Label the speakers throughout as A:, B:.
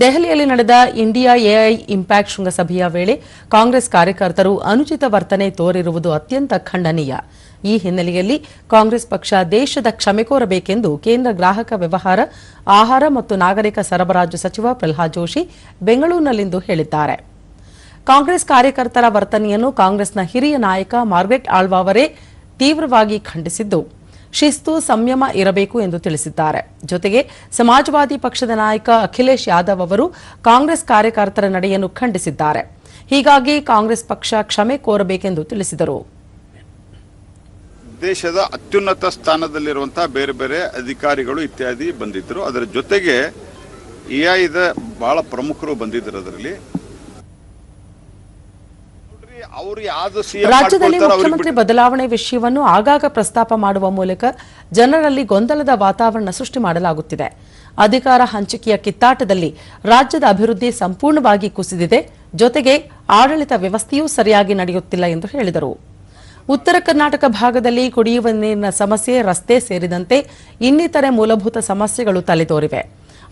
A: ದೆಹಲಿಯಲ್ಲಿ ನಡೆದ India AI impact ಶೃಂಗಸಭೆಯ ವೇಳೆ ಕಾಂಗ್ರೆಸ್ ಕಾರ್ಯಕರ್ತರು ಅನುಚಿತ ವರ್ತನೆ ತೋರಿರುವುದು ಅತ್ಯಂತ ಖಂಡನೀಯ. ಈ ಹಿನ್ನೆಲೆಯಲ್ಲಿ ಕಾಂಗ್ರೆಸ್ ಪಕ್ಷ ದೇಶದ ಕ್ಷಮೆ ಕೋರಬೇಕೆಂದು ಕೇಂದ್ರ ಗ್ರಾಹಕ ವ್ಯವಹಾರ, ಆಹಾರ ಮತ್ತು ನಾಗರಿಕ ಸರಬರಾಜು ಸಚಿವ ಪ್ರಹ್ಲಾದ್ ಜೋಶಿ ಬೆಂಗಳೂರಿನಲ್ಲಿಂದು ಹೇಳಿದ್ದಾರೆ. ಕಾಂಗ್ರೆಸ್ ಕಾರ್ಯಕರ್ತರ ವರ್ತನೆಯನ್ನು ಕಾಂಗ್ರೆಸ್ನ ಹಿರಿಯ ನಾಯಕ ಮಾರ್ಗ್ರೆಟ್ ಆಳ್ವಾ ಅವರೇ ತೀವ್ರವಾಗಿ ಖಂಡಿಸಿದ್ದು, ಶಿಸ್ತು ಸಂಯಮ ಇರಬೇಕು ಎಂದು ತಿಳಿಸಿದ್ದಾರೆ. ಜೊತೆಗೆ ಸಮಾಜವಾದಿ ಪಕ್ಷದ ನಾಯಕ ಅಖಿಲೇಶ್ ಯಾದವ್ ಅವರು ಕಾಂಗ್ರೆಸ್ ಕಾರ್ಯಕರ್ತರ ನಡೆಯನ್ನು ಖಂಡಿಸಿದ್ದಾರೆ. ಹೀಗಾಗಿ ಕಾಂಗ್ರೆಸ್ ಪಕ್ಷ ಕ್ಷಮೆ ಕೋರಬೇಕೆಂದು ತಿಳಿಸಿದರು.
B: ದೇಶದ ಅತ್ಯುನ್ನತ ಸ್ಥಾನದಲ್ಲಿರುವಂತಹ ಬೇರೆ ಬೇರೆ ಅಧಿಕಾರಿಗಳು ಇತ್ಯಾದಿ ಬಂದಿದ್ದರು. ಅದರ ಜೊತೆಗೆ ಎಐದ ಬಹಳ ಪ್ರಮುಖರು ಬಂದಿದ್ದರು. ಅದರಲ್ಲಿ
A: ರಾಜ್ಯದಲ್ಲಿ ಮುಖ್ಯಮಂತ್ರಿ ಬದಲಾವಣೆ ವಿಷಯವನ್ನು ಆಗಾಗ ಪ್ರಸ್ತಾಪ ಮಾಡುವ ಮೂಲಕ ಜನರಲ್ಲಿ ಗೊಂದಲದ ವಾತಾವರಣ ಸೃಷ್ಟಿ ಮಾಡಲಾಗುತ್ತಿದೆ. ಅಧಿಕಾರ ಹಂಚಿಕೆಯ ಕಿತ್ತಾಟದಲ್ಲಿ ರಾಜ್ಯದ ಅಭಿವೃದ್ಧಿ ಸಂಪೂರ್ಣವಾಗಿ ಕುಸಿದಿದೆ. ಜೊತೆಗೆ ಆಡಳಿತ ವ್ಯವಸ್ಥೆಯೂ ಸರಿಯಾಗಿ ನಡೆಯುತ್ತಿಲ್ಲ ಎಂದು ಹೇಳಿದರು. ಉತ್ತರ ಕರ್ನಾಟಕ ಭಾಗದಲ್ಲಿ ಕುಡಿಯುವ ನೀರಿನ ಸಮಸ್ಯೆ, ರಸ್ತೆ ಸೇರಿದಂತೆ ಇನ್ನಿತರೆ ಮೂಲಭೂತ ಸಮಸ್ಯೆಗಳು ತಲೆದೋರಿವೆ.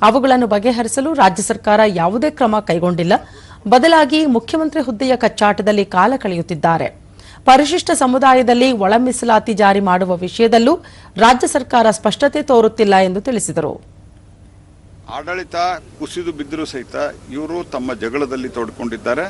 A: ಅವುಗಳನ್ನು ಬಗೆಹರಿಸಲು ರಾಜ್ಯ ಸರ್ಕಾರ ಯಾವುದೇ ಕ್ರಮ ಕೈಗೊಂಡಿಲ್ಲ. ಬದಲಾಗಿ ಮುಖ್ಯಮಂತ್ರಿ ಹುದ್ದೆಯ ಕಚ್ಚಾಟದಲ್ಲಿ ಕಾಲ ಕಳೆಯುತ್ತಿದ್ದಾರೆ. ಪರಿಶಿಷ್ಟ ಸಮುದಾಯದಲ್ಲಿ ಒಳ ಮೀಸಲಾತಿ ಜಾರಿ ಮಾಡುವ ವಿಷಯದಲ್ಲೂ ರಾಜ್ಯ ಸರ್ಕಾರ ಸ್ಪಷ್ಟತೆ ತೋರುತ್ತಿಲ್ಲ ಎಂದು ತಿಳಿಸಿದರು.
B: ಆಡಳಿತ ಕುಸಿದು ಬಿದ್ದರೂ ಸಹಿತ ಇವರು ತಮ್ಮ ಜಗಳದಲ್ಲಿ ತೊಡಕೊಂಡಿದ್ದಾರೆ.